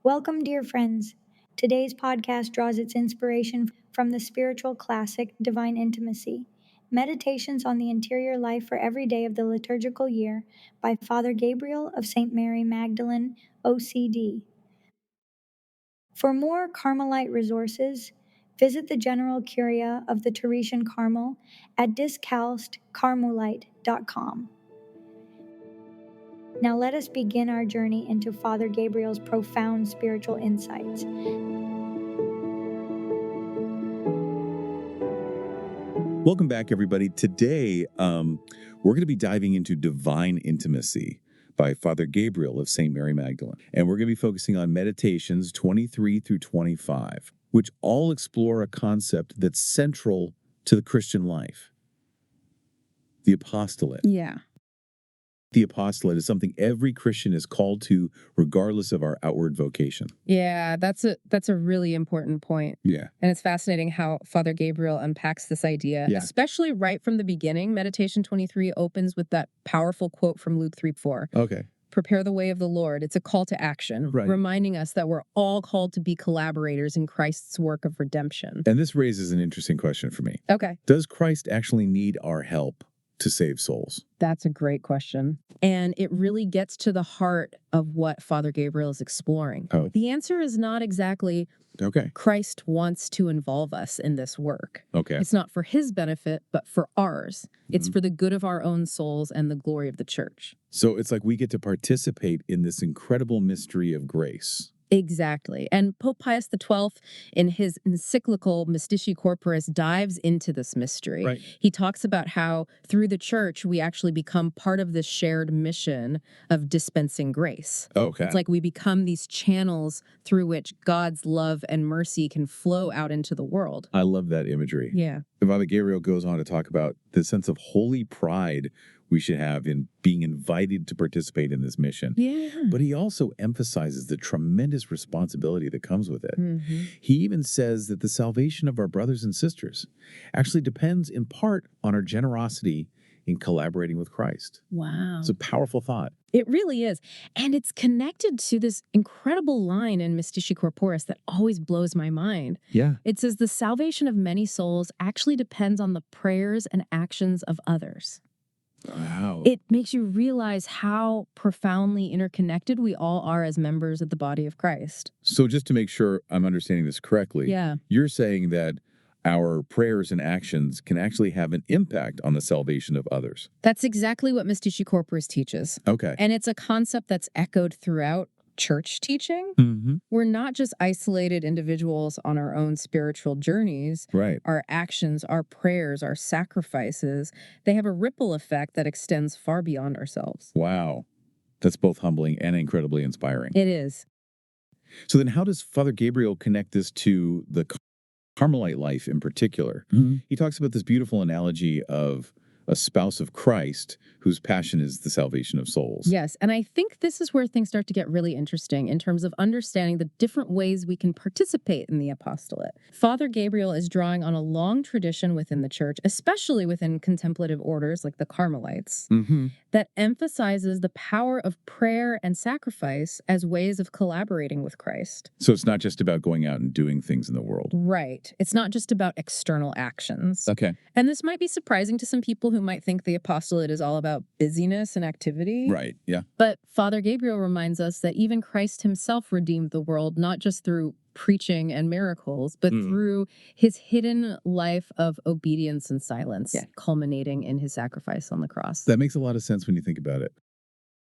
Welcome, dear friends. Today's podcast draws its inspiration from the spiritual classic Divine Intimacy, Meditations on the Interior Life for Every Day of the Liturgical Year by Father Gabriel of St. Mary Magdalene, OCD. For more Carmelite resources, visit the General Curia of the Teresian Carmel at discalcedcarmelite.com. Now let us begin our journey into Father Gabriel's profound spiritual insights. Welcome back, everybody. Today, we're going to be diving into Divine Intimacy by Father Gabriel of St. Mary Magdalene. And we're going to be focusing on Meditations 23 through 25, which all explore a concept that's central to the Christian life, the Apostolate. Yeah. The Apostolate is something every Christian is called to, regardless of our outward vocation. Yeah, that's a really important point. Yeah. And it's fascinating how Father Gabriel unpacks this idea, especially right from the beginning. Meditation 23 opens with that powerful quote from Luke 3:4. Okay. Prepare the way of the Lord. It's a call to action, reminding us that we're all called to be collaborators in Christ's work of redemption. And this raises an interesting question for me. Okay. Does Christ actually need our help to save souls? That's a great question. And it really gets to the heart of what Father Gabriel is exploring. Oh. The answer is not exactly Christ wants to involve us in this work. Okay. It's not for his benefit, but for ours. It's for the good of our own souls and the glory of the church. So it's like we get to participate in this incredible mystery of grace. Exactly. And Pope Pius XII, in his encyclical Mystici Corporis, dives into this mystery. Right. He talks about how through the church, we actually become part of this shared mission of dispensing grace. Okay. It's like we become these channels through which God's love and mercy can flow out into the world. I love that imagery. Yeah. Father Gabriel goes on to talk about the sense of holy pride we should have in being invited to participate in this mission. Yeah. But he also emphasizes the tremendous responsibility that comes with it. Mm-hmm. He even says that the salvation of our brothers and sisters actually depends in part on our generosity in collaborating with Christ. Wow. It's a powerful thought. It really is. And it's connected to this incredible line in Mystici Corporis that always blows my mind. Yeah. It says the salvation of many souls actually depends on the prayers and actions of others. Wow. It makes you realize how profoundly interconnected we all are as members of the body of Christ. So just to make sure I'm understanding this correctly, Yeah. you're saying that our prayers and actions can actually have an impact on the salvation of others. That's exactly what Mystici Corporis teaches. Okay. And it's a concept that's echoed throughout church teaching. Mm-hmm. We're not just isolated individuals on our own spiritual journeys. Right. Our actions, our prayers, our sacrifices, they have a ripple effect that extends far beyond ourselves. Wow. That's both humbling and incredibly inspiring. It is. So then how does Father Gabriel connect this to the Carmelite life in particular? Mm-hmm. He talks about this beautiful analogy of a spouse of Christ whose passion is the salvation of souls. Yes, and I think this is where things start to get really interesting in terms of understanding the different ways we can participate in the apostolate. Father Gabriel is drawing on a long tradition within the church, especially within contemplative orders like the Carmelites, that emphasizes the power of prayer and sacrifice as ways of collaborating with Christ. So it's not just about going out and doing things in the world. Right. It's not just about external actions. Okay. And this might be surprising to some people who might think the apostolate is all about busyness and activity. Right, yeah. But Father Gabriel reminds us that even Christ himself redeemed the world, not just through preaching and miracles, but through his hidden life of obedience and silence, culminating in his sacrifice on the cross. That makes a lot of sense when you think about it.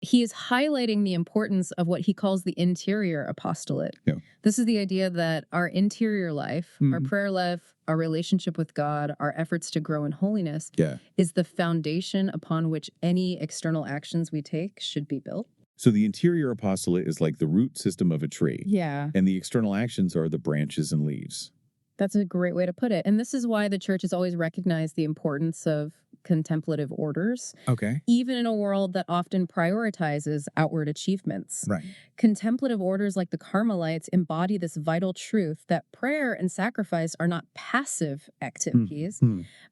He is highlighting the importance of what he calls the interior apostolate. Yeah. This is the idea that our interior life, our prayer life, our relationship with God, our efforts to grow in holiness is the foundation upon which any external actions we take should be built. So the interior apostolate is like the root system of a tree. Yeah. And the external actions are the branches and leaves. That's a great way to put it. And this is why the church has always recognized the importance of contemplative orders. Okay. Even in a world that often prioritizes outward achievements. Right. Contemplative orders like the Carmelites embody this vital truth that prayer and sacrifice are not passive activities,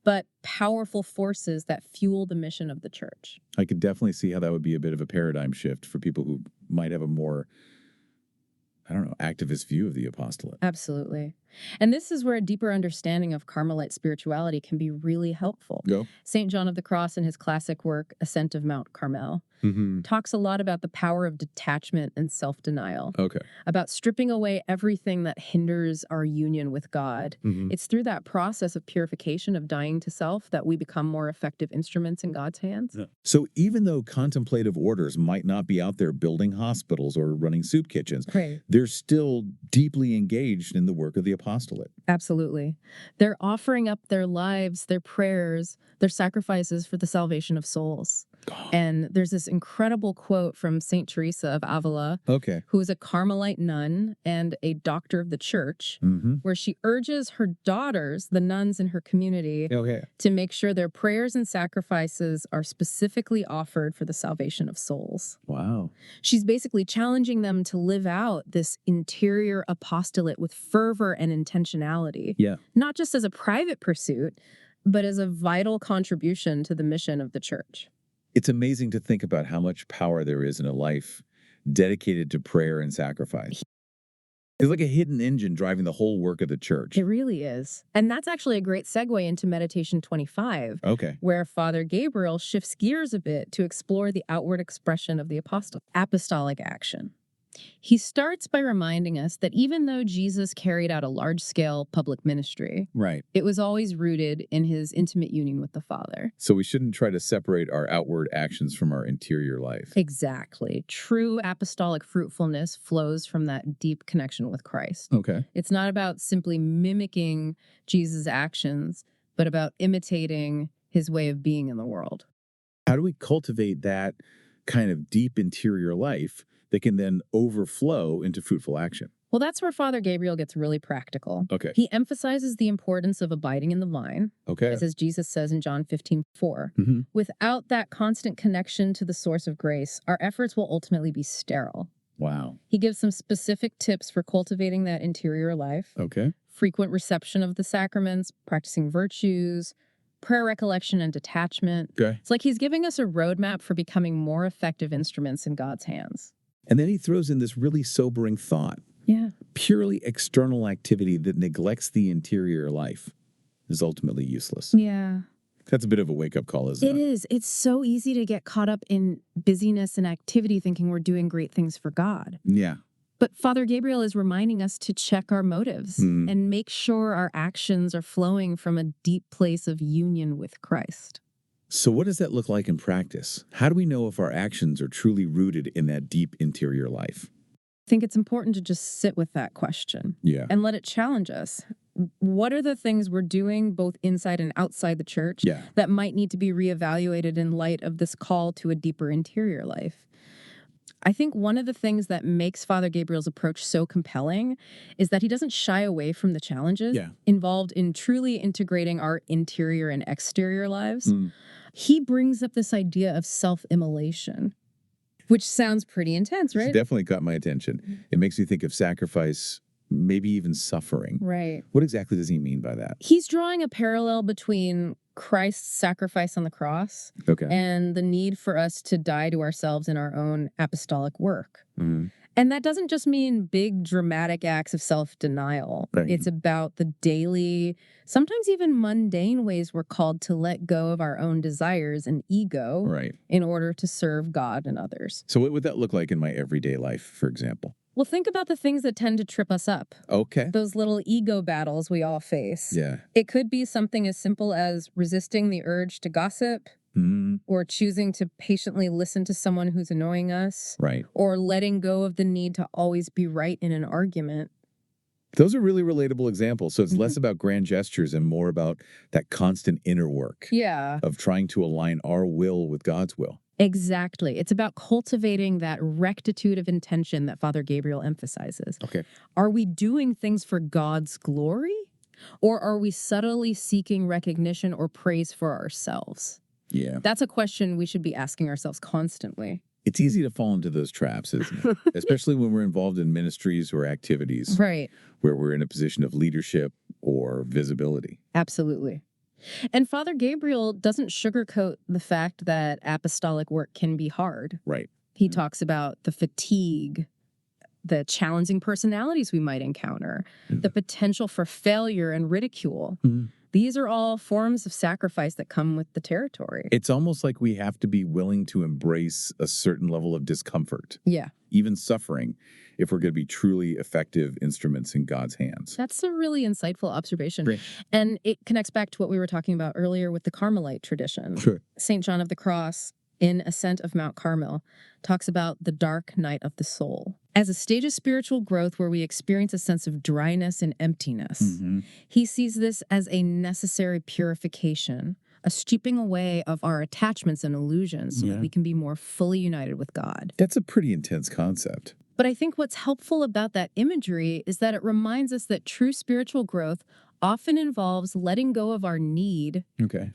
but powerful forces that fuel the mission of the church. I could definitely see how that would be a bit of a paradigm shift for people who might have a more I don't know, activist view of the apostolate. Absolutely. And this is where a deeper understanding of Carmelite spirituality can be really helpful. Go. St. John of the Cross, in his classic work, Ascent of Mount Carmel, talks a lot about the power of detachment and self-denial, Okay. about stripping away everything that hinders our union with God. It's through that process of purification, of dying to self, that we become more effective instruments in God's hands. Yeah. So even though contemplative orders might not be out there building hospitals or running soup kitchens, Right. they're still deeply engaged in the work of the apostolate. Absolutely. They're offering up their lives, their prayers, their sacrifices for the salvation of souls. And there's this incredible quote from St. Teresa of Avila, Okay. who is a Carmelite nun and a doctor of the church, where she urges her daughters, the nuns in her community, Okay. to make sure their prayers and sacrifices are specifically offered for the salvation of souls. Wow. She's basically challenging them to live out this interior apostolate with fervor and intentionality. Yeah. Not just as a private pursuit, but as a vital contribution to the mission of the church. It's amazing to think about how much power there is in a life dedicated to prayer and sacrifice. It's like a hidden engine driving the whole work of the church. It really is. And that's actually a great segue into Meditation 25, Okay. where Father Gabriel shifts gears a bit to explore the outward expression of the apostolic action. He starts by reminding us that even though Jesus carried out a large-scale public ministry, Right. it was always rooted in his intimate union with the Father. So we shouldn't try to separate our outward actions from our interior life. Exactly. True apostolic fruitfulness flows from that deep connection with Christ. Okay. It's not about simply mimicking Jesus' actions, but about imitating his way of being in the world. How do we cultivate that kind of deep interior life that can then overflow into fruitful action? Well, that's where Father Gabriel gets really practical. Okay. He emphasizes the importance of abiding in the vine, Okay. as Jesus says in John 15:4. Mhm. Without that constant connection to the source of grace, our efforts will ultimately be sterile. Wow. He gives some specific tips for cultivating that interior life: Okay. frequent reception of the sacraments, practicing virtues, prayer recollection and detachment. Okay. It's like he's giving us a roadmap for becoming more effective instruments in God's hands. And then he throws in this really sobering thought. Yeah. Purely external activity that neglects the interior life is ultimately useless. Yeah. That's a bit of a wake-up call, isn't it? It is. It's so easy to get caught up in busyness and activity thinking we're doing great things for God. Yeah. But Father Gabriel is reminding us to check our motives and make sure our actions are flowing from a deep place of union with Christ. So what does that look like in practice? How do we know if our actions are truly rooted in that deep interior life? I think it's important to just sit with that question and let it challenge us. What are the things we're doing both inside and outside the church that might need to be reevaluated in light of this call to a deeper interior life? I think one of the things that makes Father Gabriel's approach so compelling is that he doesn't shy away from the challenges involved in truly integrating our interior and exterior lives. He brings up this idea of self-immolation, which sounds pretty intense, right? It's definitely caught my attention. It makes me think of sacrifice, maybe even suffering. Right. What exactly does he mean by that? He's drawing a parallel between Christ's sacrifice on the cross and the need for us to die to ourselves in our own apostolic work. And that doesn't just mean big dramatic acts of self-denial. Right. It's about the daily, sometimes even mundane ways we're called to let go of our own desires and ego in order to serve God and others. So what would that look like in my everyday life, for example? Well, think about the things that tend to trip us up. Okay. Those little ego battles we all face. Yeah. It could be something as simple as resisting the urge to gossip, or choosing to patiently listen to someone who's annoying us, or letting go of the need to always be right in an argument. Those are really relatable examples. So it's less about grand gestures and more about that constant inner work of trying to align our will with God's will. Exactly. It's about cultivating that rectitude of intention that Father Gabriel emphasizes. Okay. Are we doing things for God's glory, or are we subtly seeking recognition or praise for ourselves? Yeah. That's a question we should be asking ourselves constantly. It's easy to fall into those traps, isn't it? Especially when we're involved in ministries or activities where we're in a position of leadership or visibility. Absolutely. And Father Gabriel doesn't sugarcoat the fact that apostolic work can be hard. Right. He talks about the fatigue, the challenging personalities we might encounter, the potential for failure and ridicule. These are all forms of sacrifice that come with the territory. It's almost like we have to be willing to embrace a certain level of discomfort, Yeah. even suffering, if we're going to be truly effective instruments in God's hands. That's a really insightful observation. Great. And it connects back to what we were talking about earlier with the Carmelite tradition. Sure. St. John of the Cross, in Ascent of Mount Carmel, talks about the dark night of the soul as a stage of spiritual growth where we experience a sense of dryness and emptiness. He sees this as a necessary purification, a stripping away of our attachments and illusions so that we can be more fully united with God. That's a pretty intense concept. But I think what's helpful about that imagery is that it reminds us that true spiritual growth often involves letting go of our need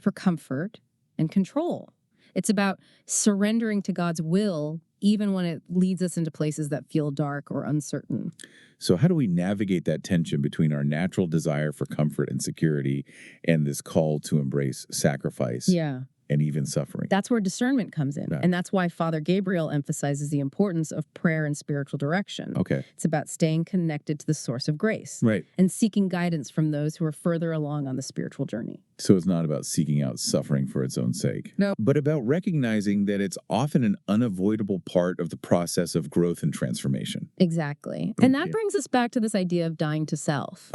for comfort and control. It's about surrendering to God's will, even when it leads us into places that feel dark or uncertain. So how do we navigate that tension between our natural desire for comfort and security and this call to embrace sacrifice and even suffering? That's where discernment comes in. Right. And that's why Father Gabriel emphasizes the importance of prayer and spiritual direction. It's about staying connected to the source of grace and seeking guidance from those who are further along on the spiritual journey. So it's not about seeking out suffering for its own sake. No. But about recognizing that it's often an unavoidable part of the process of growth and transformation. Exactly. And that brings us back to this idea of dying to self.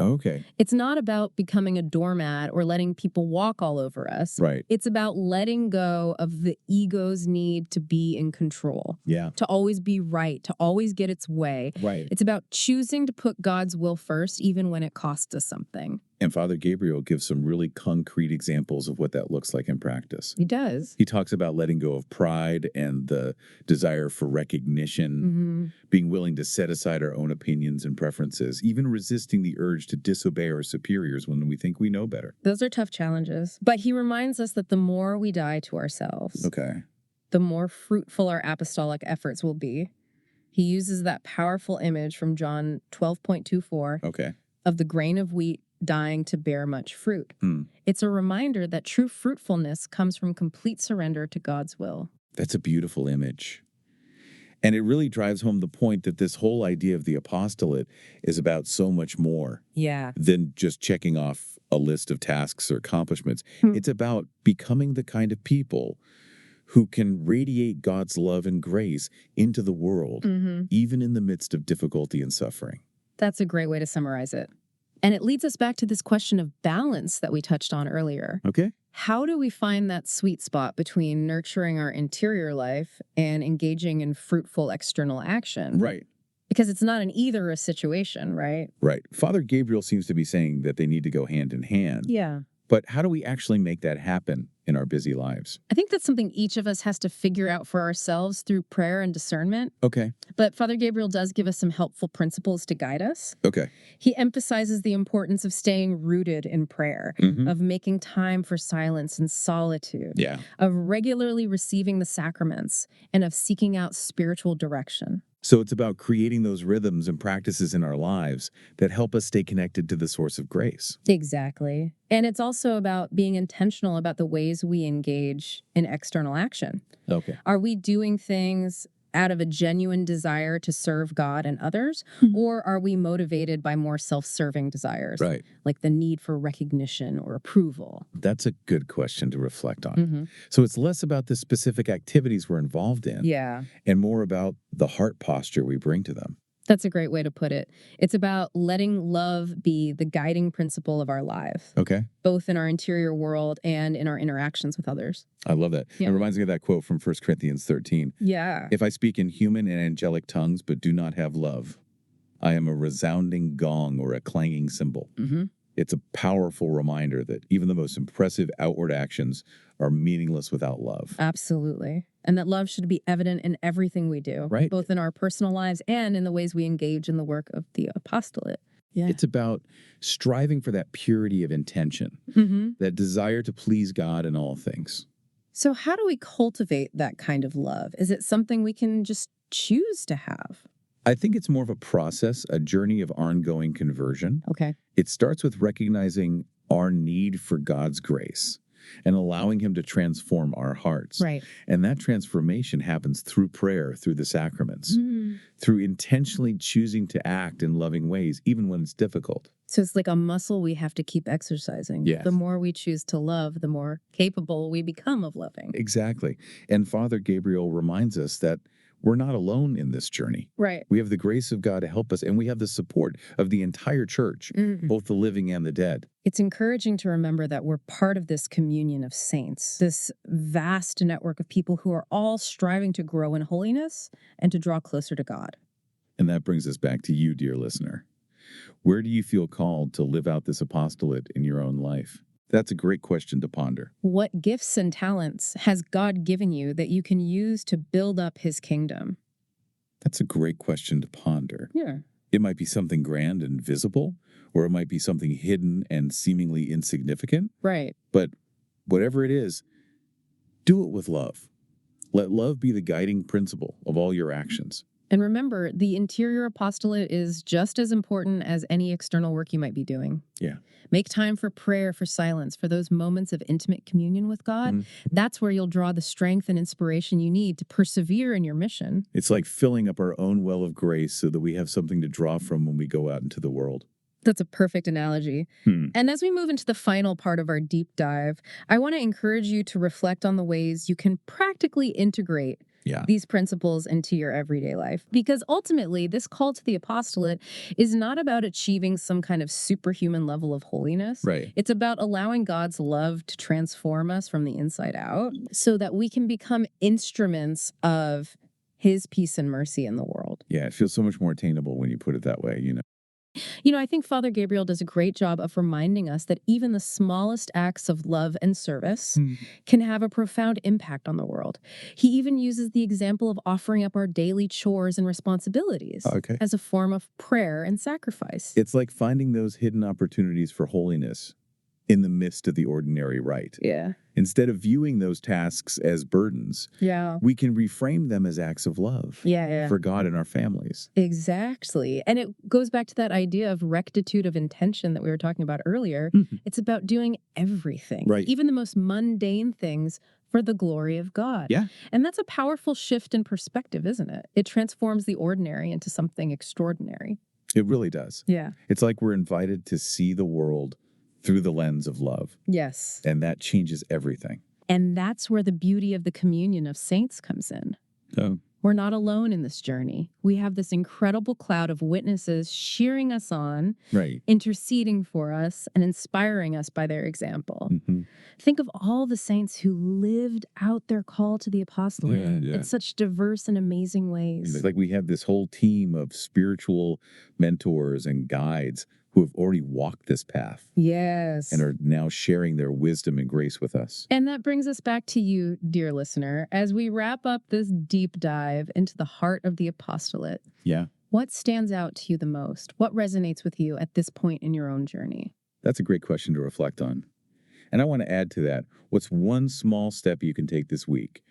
It's not about becoming a doormat or letting people walk all over us. It's about letting go of the ego's need to be in control. To always be right, to always get its way. It's about choosing to put God's will first, even when it costs us something. And Father Gabriel gives some really concrete examples of what that looks like in practice. He does. He talks about letting go of pride and the desire for recognition, being willing to set aside our own opinions and preferences, even resisting the urge to disobey our superiors when we think we know better. Those are tough challenges. But he reminds us that the more we die to ourselves, the more fruitful our apostolic efforts will be. He uses that powerful image from John 12.24 of the grain of wheat dying to bear much fruit. It's a reminder that true fruitfulness comes from complete surrender to God's will. That's a beautiful image. And it really drives home the point that this whole idea of the apostolate is about so much more than just checking off a list of tasks or accomplishments. It's about becoming the kind of people who can radiate God's love and grace into the world, even in the midst of difficulty and suffering. That's a great way to summarize it. And it leads us back to this question of balance that we touched on earlier. How do we find that sweet spot between nurturing our interior life and engaging in fruitful external action? Because it's not an either a situation, right? Father Gabriel seems to be saying that they need to go hand in hand. But how do we actually make that happen in our busy lives? I think that's something each of us has to figure out for ourselves through prayer and discernment. But Father Gabriel does give us some helpful principles to guide us. He emphasizes the importance of staying rooted in prayer, of making time for silence and solitude, of regularly receiving the sacraments, and of seeking out spiritual direction. So it's about creating those rhythms and practices in our lives that help us stay connected to the source of grace. Exactly. And it's also about being intentional about the ways we engage in external action. Are we doing things out of a genuine desire to serve God and others, or are we motivated by more self-serving desires, like the need for recognition or approval? That's a good question to reflect on. So it's less about the specific activities we're involved in, and more about the heart posture we bring to them. That's a great way to put it. It's about letting love be the guiding principle of our life, both in our interior world and in our interactions with others. I love that. It reminds me of that quote from 1 Corinthians 13. If I speak in human and angelic tongues but do not have love, I am a resounding gong or a clanging cymbal. It's a powerful reminder that even the most impressive outward actions are meaningless without love. Absolutely. And that love should be evident in everything we do, both in our personal lives and in the ways we engage in the work of the apostolate. It's about striving for that purity of intention, that desire to please God in all things. So how do we cultivate that kind of love? Is it something we can just choose to have? I think it's more of a process, a journey of ongoing conversion. Okay. It starts with recognizing our need for God's grace, and allowing him to transform our hearts. Right. And that transformation happens through prayer, through the sacraments, Mm. through intentionally choosing to act in loving ways, even when it's difficult. So it's like a muscle we have to keep exercising. Yes. The more we choose to love, the more capable we become of loving. Exactly. And Father Gabriel reminds us that we're not alone in this journey. Right. We have the grace of God to help us, and we have the support of the entire church, both the living and the dead. It's encouraging to remember that we're part of this communion of saints, this vast network of people who are all striving to grow in holiness and to draw closer to God. And that brings us back to you, dear listener. Where do you feel called to live out this apostolate in your own life? That's a great question to ponder. What gifts and talents has God given you that you can use to build up his kingdom? That's a great question to ponder. Yeah. It might be something grand and visible, or it might be something hidden and seemingly insignificant. Right. But whatever it is, do it with love. Let love be the guiding principle of all your actions. And remember, the interior apostolate is just as important as any external work you might be doing. Yeah. Make time for prayer, for silence, for those moments of intimate communion with God. That's where you'll draw the strength and inspiration you need to persevere in your mission. It's like filling up our own well of grace so that we have something to draw from when we go out into the world. That's a perfect analogy. And as we move into the final part of our deep dive, I want to encourage you to reflect on the ways you can practically integrate these principles into your everyday life. Because ultimately, this call to the apostolate is not about achieving some kind of superhuman level of holiness. Right. It's about allowing God's love to transform us from the inside out so that we can become instruments of his peace and mercy in the world. Yeah, it feels so much more attainable when you put it that way, you know. I think Father Gabriel does a great job of reminding us that even the smallest acts of love and service can have a profound impact on the world. He even uses the example of offering up our daily chores and responsibilities as a form of prayer and sacrifice. It's like finding those hidden opportunities for holiness in the midst of the ordinary rite. Yeah. Instead of viewing those tasks as burdens, we can reframe them as acts of love for God and our families. Exactly. And it goes back to that idea of rectitude of intention that we were talking about earlier. It's about doing everything, even the most mundane things, for the glory of God. Yeah. And that's a powerful shift in perspective, isn't it? It transforms the ordinary into something extraordinary. It really does. Yeah. It's like we're invited to see the world through the lens of love. Yes. And that changes everything. And that's where the beauty of the communion of saints comes in. Oh. We're not alone in this journey. We have this incredible cloud of witnesses cheering us on, interceding for us, and inspiring us by their example. Think of all the saints who lived out their call to the apostolate in such diverse and amazing ways. It's like we have this whole team of spiritual mentors and guides who have already walked this path. Yes. And are now sharing their wisdom and grace with us. And that brings us back to you, dear listener, as we wrap up this deep dive into the heart of the apostolate. Yeah. What stands out to you the most? What resonates with you at this point in your own journey? That's a great question to reflect on. And I want to add to that, what's one small step you can take this week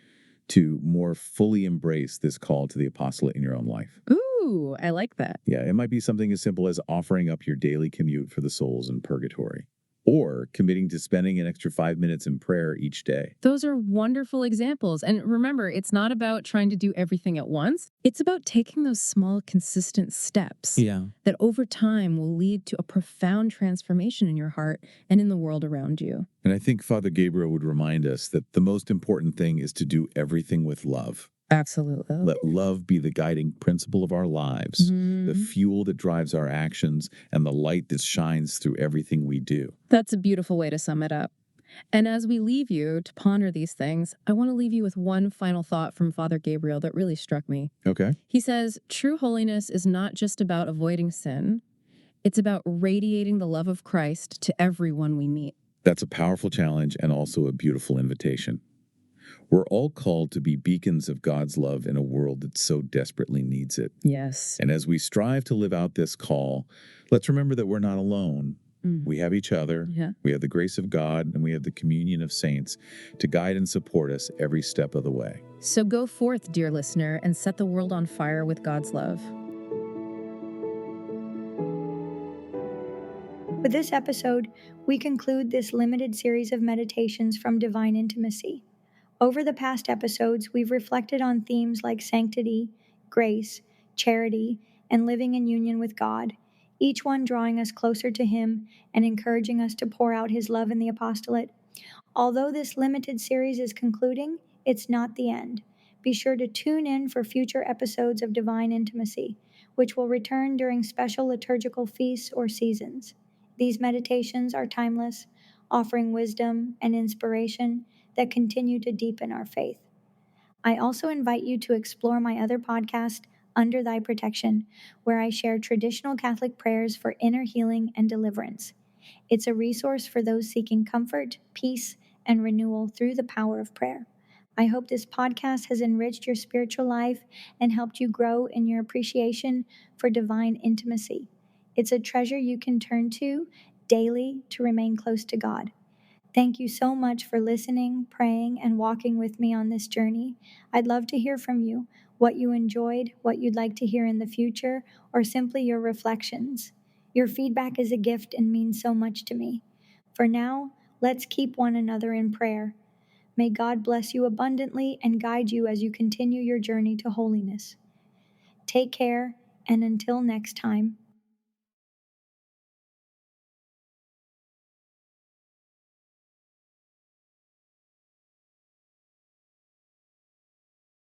to more fully embrace this call to the apostolate in your own life? Ooh, I like that. Yeah, it might be something as simple as offering up your daily commute for the souls in purgatory, or committing to spending an extra 5 minutes in prayer each day. Those are wonderful examples. And remember, it's not about trying to do everything at once. It's about taking those small, consistent steps that over time will lead to a profound transformation in your heart and in the world around you. And I think Father Gabriel would remind us that the most important thing is to do everything with love. Absolutely. Let love be the guiding principle of our lives, the fuel that drives our actions, and the light that shines through everything we do. That's a beautiful way to sum it up. And as we leave you to ponder these things, I want to leave you with one final thought from Father Gabriel that really struck me. Okay. He says, true holiness is not just about avoiding sin. It's about radiating the love of Christ to everyone we meet. That's a powerful challenge and also a beautiful invitation. We're all called to be beacons of God's love in a world that so desperately needs it. Yes. And as we strive to live out this call, let's remember that we're not alone. We have each other, we have the grace of God, and we have the communion of saints to guide and support us every step of the way. So go forth, dear listener, and set the world on fire with God's love. With this episode, we conclude this limited series of meditations from Divine Intimacy. Over the past episodes, we've reflected on themes like sanctity, grace, charity, and living in union with God, each one drawing us closer to Him and encouraging us to pour out His love in the apostolate. Although this limited series is concluding, it's not the end. Be sure to tune in for future episodes of Divine Intimacy, which will return during special liturgical feasts or seasons. These meditations are timeless, offering wisdom and inspiration that continue to deepen our faith. I also invite you to explore my other podcast, Under Thy Protection, where I share traditional Catholic prayers for inner healing and deliverance. It's a resource for those seeking comfort, peace, and renewal through the power of prayer. I hope this podcast has enriched your spiritual life and helped you grow in your appreciation for divine intimacy. It's a treasure you can turn to daily to remain close to God. Thank you so much for listening, praying, and walking with me on this journey. I'd love to hear from you, what you enjoyed, what you'd like to hear in the future, or simply your reflections. Your feedback is a gift and means so much to me. For now, let's keep one another in prayer. May God bless you abundantly and guide you as you continue your journey to holiness. Take care, and until next time,